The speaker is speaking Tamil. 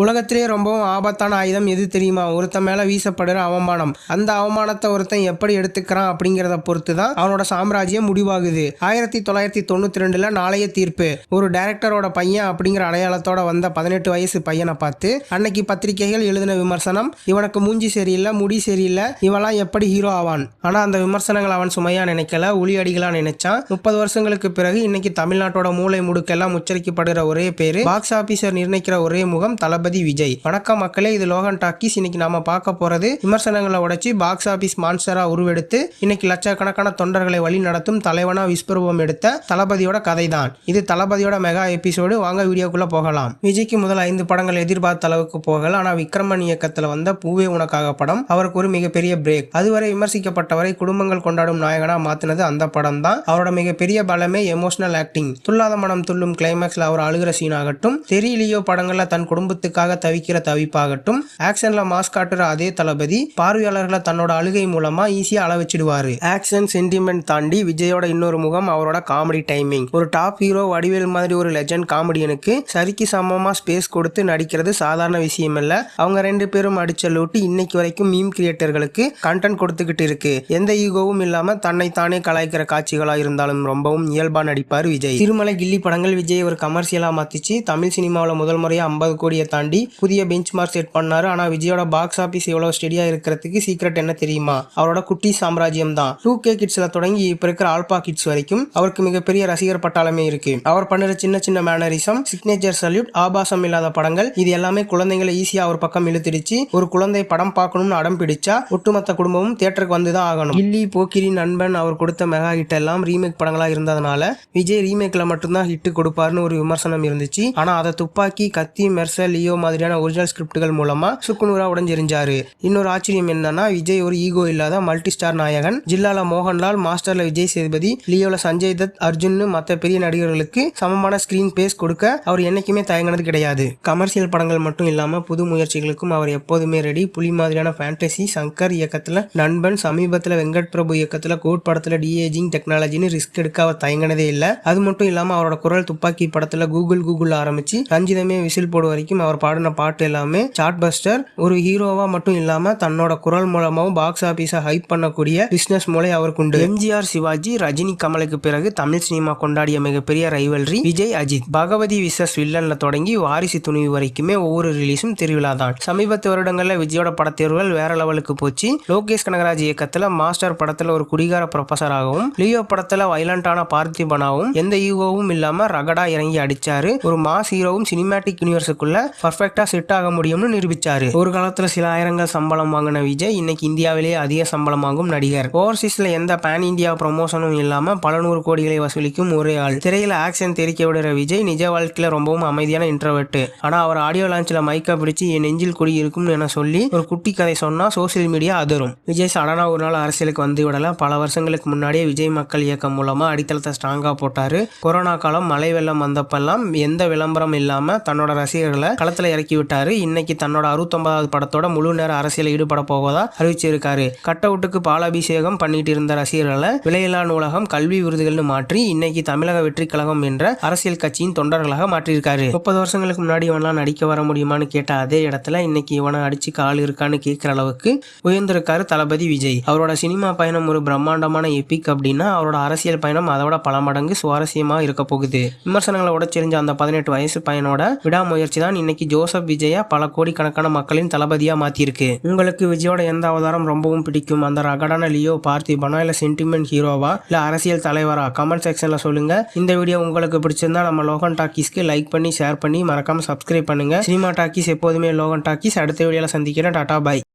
உலகத்திலே ரொம்பவும் ஆபத்தான ஆயுதம் எது தெரியுமா? ஒருத்தன் மேல வீசப்படுற அவமானம். அந்த அவமானத்தை ஒருத்தன் எப்படி எடுத்துக்கிறான் அப்படிங்கிறத பொறுத்து தான் அவனோட சாம்ராஜ்யம் முடிவாகுது. 1992ல நாளைய தீர்ப்பு. ஒரு டைரக்டரோட பையன் அப்படிங்கிற அடையாளத்தோட வந்த 18 வயசு பையனை பார்த்து அன்னைக்கு பத்திரிகைகள் எழுதின விமர்சனம், இவனுக்கு மூஞ்சி சரியில்லை, முடி சரியில்லை, இவெல்லாம் எப்படி ஹீரோ ஆவான். ஆனா அந்த விமர்சனங்கள் அவன் சுமையா நினைக்கல, ஒளி அடிகளா நினைச்சான். 30 வருஷங்களுக்கு பிறகு இன்னைக்கு தமிழ்நாட்டோட மூளை முடுக்கெல்லாம் உச்சரிக்கப்படுற ஒரே பேரு, பாக்ஸ் ஆபீசர் நிர்ணயிக்கிற ஒரே முகம், தளபதி விஜய். வணக்கம் மக்களே, இது லோகன் டாக்கீஸ். இன்னைக்கு நாம பார்க்க போறது விமர்சனங்களை உடைச்சு பாக்ஸ் ஆபீஸ் மான்ஸ்டரா உருவெடுத்து இன்னைக்கு லட்சக்கணக்கான தொண்டர்களை வழி நடத்தும் தலைவனா விஸ்வரூபம் எடுத்த தளபதியோட கதை தான். இது தளபதியோட மெகா எபிசோடு. வாங்க வீடியோக்குள்ள போகலாம். விஜய்க்கு முதல் 5 படங்கள் எதிர்பார்த்த அளவுக்கு போகல. ஆனா விக்ரமன் இயக்கத்துல வந்த பூவே உனக்காக படம் அவருக்கு ஒரு மிகப்பெரிய பிரேக். அதுவரை விமர்சிக்கப்பட்டவரை குடும்பங்கள் கொண்டாடும் நாயகனா மாத்தினது அந்த படம் தான். அவரோட மிகப்பெரிய பலமே எமோஷனல் ஆக்டிங். துல்லாத மனம் துள்ளும் கிளைமேக்ஸ்ல அவர் அழுகிற சீன் ஆகட்டும், தெரியலையோ படங்கள்ல தன் குடும்பத்துக்காக தவிக்கிற தவிப்பாகட்டும், ஆக்ஷன்ல மாஸ் காட்டுற அதே தளபதி பார்வையாளர்களை தன்னோட அழுகை மூலமா ஈஸியா அள வச்சிடுவாரு. ஆக்ஷன் சென்டிமெண்ட் தாண்டி விஜயோட இன்னொரு முகம் அவரோட காமெடி டைமிங். ஒரு டாப் ஹீரோ வடிவேல் மாதிரி ஒரு லெஜண்ட் காமெடியனுக்கு சரிக்கு சமமா ஸ்பேஸ் கொடுத்து நடிக்கிறது சாதாரண விஷயம் இல்ல. அவங்க 2 பேரும் அடிச்ச லூட்டி இன்னைக்கு வரைக்கும் மீம் கிரியேட்டர்களுக்கு கண்டென்ட் கொடுத்துக்கிட்டு இருக்கு. எந்த ஈகோவும் இல்லாம தன்னை தானே கலாய்க்கிற காட்சிகளா இருந்தாலும் ரொம்பவும் இயல்பா நடிப்பார் விஜய். திருமலை கில்லி படங்கள் விஜய் ஒரு கமர்ஷியலா மாத்திச்சு. தமிழ் சினிமாவில் முதல் முறையா 50 கோடியை தாண்டி புதிய பெஞ்ச் மார்க் செட் பண்ணாரு. ஆனா விஜயோட பாக்ஸ் ஆபீஸ் எவ்வளவு ஸ்டெடியா இருக்கிறதுக்கு சீக்ரெட் என்ன தெரியுமா? அவரோட குட்டி சாம்ராஜ்யம் தான். 2K கிட்ஸ்ல தொடங்கி இப்ப இருக்கிற ஆல்பா கிட்ஸ் வரைக்கும் அவருக்கு மிகப்பெரிய ரசிகர் பட்டாளமே இருக்கு. அவர் பண்ணுற சின்ன சின்ன மேனரிசம், சிக்னேச்சர் சல்யூட், ஆபாசம் இல்லாத படங்கள், இது எல்லாமே குழந்தைங்களை ஈஸியா அவர் பக்கம் இழுத்துடுச்சு. ஒரு குழந்தை படம் பார்க்கணும்னு அடம் பிடிச்சா ஒட்டுமொத்த குடும்பமும் தியேட்டருக்கு வந்துதான் ஆகணும். கில்லி, போக்கிரி, நண்பன் அவர் கொடுத்த மெகா ஹிட் எல்லாம் ரீமேக் படங்களா இருந்ததுனால விஜய் ரீமேக்ல மட்டும்தான் ஹிட் கொடுப்பாருன்னு ஒரு விமர்சனம் இருந்துச்சு. ஆனா அதை துப்பாக்கி, கத்தி, மெர்சல், லியோ மாதிரியான ஒரிஜினல் ஸ்கிரிப்டுகள் மூலமா சுக்குநூறா உடைஞ்செறிஞ்சாரு. இன்னொரு ஆச்சரியம் என்னன்னா, விஜய் ஒரு ஈகோ இல்லாத மல்டி ஸ்டார் நாயகன். ஜில்லால மோகன்லால், மாஸ்டர்ல விஜய் சேதுபதி, லியோல சஞ்சய் தத், அர்ஜுன் மற்ற பெரிய நடிகர்களுக்கு சமமான ஸ்கிரீன் பேஸ் கொடுக்க அவர் என்னைக்குமே தயங்கினது கிடையாது. கமர்ஷியல் படங்கள் மட்டும் இல்லாம புது முயற்சிகளுக்கும் அவர் எப்போதுமே ரெடி. புலி மாதிரியான ஃபேண்டசி, சங்கர் இயக்கத்துல நண்பன், சமீபத்துல வெங்கட் பிரபு இயக்கத்துல கோட் படத்துல டிஏஜிங் டெக்னாலஜின்னு ரிஸ்க் எடுக்க அவர் தயங்கினதே இல்ல. அது மட்டும் இல்லாம அவரோட குரல் துப்பாக்கி படத்துல கூகுள் ஆரம்பிச்சு ரஞ்சிதமே விசில் போடு வரைக்கும் அவர் பாடின பாட்டு எல்லாமே சார்ட் பஸ்டர். ஒரு ஹீரோவா மட்டும் இல்லாம தன்னோட குரல் மூலமாவும் பாக்ஸ் ஆபீஸை ஹைப் பண்ணக்கூடிய பிசினஸ் மூளை அவருக்கு உண்டு. எம்ஜிஆர், சிவாஜி, ரஜினி, கமலுக்கு பிறகு தமிழ் சினிமா கொண்டாடிய மிகப்பெரிய ரைவல்ரி விஜய் அஜித். பகவதி விசஸ் வில்லன்ல தொடங்கி வாரிசு துணிவு வரைக்குமே ஒவ்வொரு ரிலீஸும் திருவிழா தான். சமீபத்து வருடங்கள்ல விஜயோட படத்தேர்வுகள் வேற லெவலுக்கு போச்சு. லோகேஷ் கனகராஜ் இயக்கத்துல மாஸ்டர் படத்துல ஒரு குடிகார ப்ரொஃபஸராகவும், லியோ படத்துல வைலண்டான பார்த்திபனாவும் எந்த ஈகோவும் இல்லாம ரகடா இறங்கி அடிச்சாரு. ஒரு மாஸ் ஹீரோவும் சினிமாட்டிக் யூனிவர்ஸுக்குள்ள பர்ஃபெக்டா செட் ஆக முடியும்னு நிரூபிச்சாரு. ஒரு காலத்துல சில ஆயிரங்கள் சம்பளம் வாங்கின விஜய் இன்னைக்கு இந்தியாவிலேயே அதிக சம்பளம் வாங்கும் நடிகர். ஓவர்சீஸ்ல எந்த பேன் இந்தியா ப்ரமோஷனும் இல்லாம பல 100 கோடிகளை வசூலிக்கும் ஒரே ஆள். திரையில ஆக்ஷன் தெரிக்க விடுற விஜய் நிஜ வாழ்க்கையில ரொம்பவும் அமைதியான இன்ட்ரோவர்ட். ஆனா அவர் ஆடியோ லான்ச்ல மைக்கா பிடிச்சு என் நெஞ்சில் குடி இருக்கும் என சொல்லி ஒரு குட்டி கதை சொன்னா சோசியல் மீடியா அதிரும். விஜய் சடனா ஒரு நாள் அரசியலுக்கு வந்து விடல. பல வருஷங்களுக்கு முன்னாடியே விஜய் மக்கள் இயக்கம் மூலமா அடித்தளத்தை ஸ்ட்ராங்கா போட்டாரு. கொரோனா காலம், மழை வெள்ளம் வந்தப்பெல்லாம் எந்த விளம்பரம் இல்லாம தன்னோட ரசிகர்களை களத்துல இறக்கி விட்டாரு. இன்னைக்கு தன்னோட 69வது படத்தோட முழு நேர அரசியல் ஈடுபட போவதா அறிவிச்சிருக்காரு. கட் அவுட்டுக்கு பாலாபிஷேகம் பண்ணிட்டு இருந்த ரசிகர்களை விலையில்லா நூலகம், கல்வி விருதுகள்னு மாற்றி இன்னைக்கு தமிழக வெற்றி கழகம் என்ற அரசியல் கட்சியின் தொண்டர்களாக மாற்றியிருக்காரு. 30 வருஷங்களுக்கு முன்னாடி இவனெல்லாம் நடிக்க வர முடியுமான்னு கேட்ட அதே இடத்துல இன்னைக்கு இவனை அடிச்சு கால் இருக்கான்னு கேட்கிற அளவுக்கு உயர்ந்திருக்காரு தளபதி விஜய். அவரோட சினிமா பயணம் ஒரு பிரம்மாண்டமான எபிக் அப்படின்னா அவரோட அரசியல் பயணம் அதோட பல மடங்கு சுவாரஸ்யமா இருக்க போகுது. விமர்சனங்களை உடைச்செறிஞ்ச அந்த 18 வயசு பையனோட விடாமுயற்சி தான் இன்னைக்கு ஜோசப் விஜயா பல கோடிக்கணக்கான மக்களின் தளபதியா மாத்திருக்கு. உங்களுக்கு விஜயோட எந்த அவதாரம் ரொம்பவும் பிடிக்கும்? அந்த ரகடான லியோ பார்த்திபனா, இல்ல சென்டிமெண்ட் ஹீரோவா, இல்ல அரசியல் தலைவரா? கமெண்ட் செக்ஷன்ல சொல்லுங்க. இந்த வீடியோ உங்களுக்கு பிடிச்சிருந்தா நம்ம லோகன் டாக்கீஸ்க்கு லைக் பண்ணி, ஷேர் பண்ணி, மறக்காம சப்ஸ்கிரைப் பண்ணுங்க. சினிமா டாக்கீஸ் எப்போதுமே லோகன் டாக்கீஸ். அடுத்த வீடியோல சந்திக்கிறேன். டாடா, பை.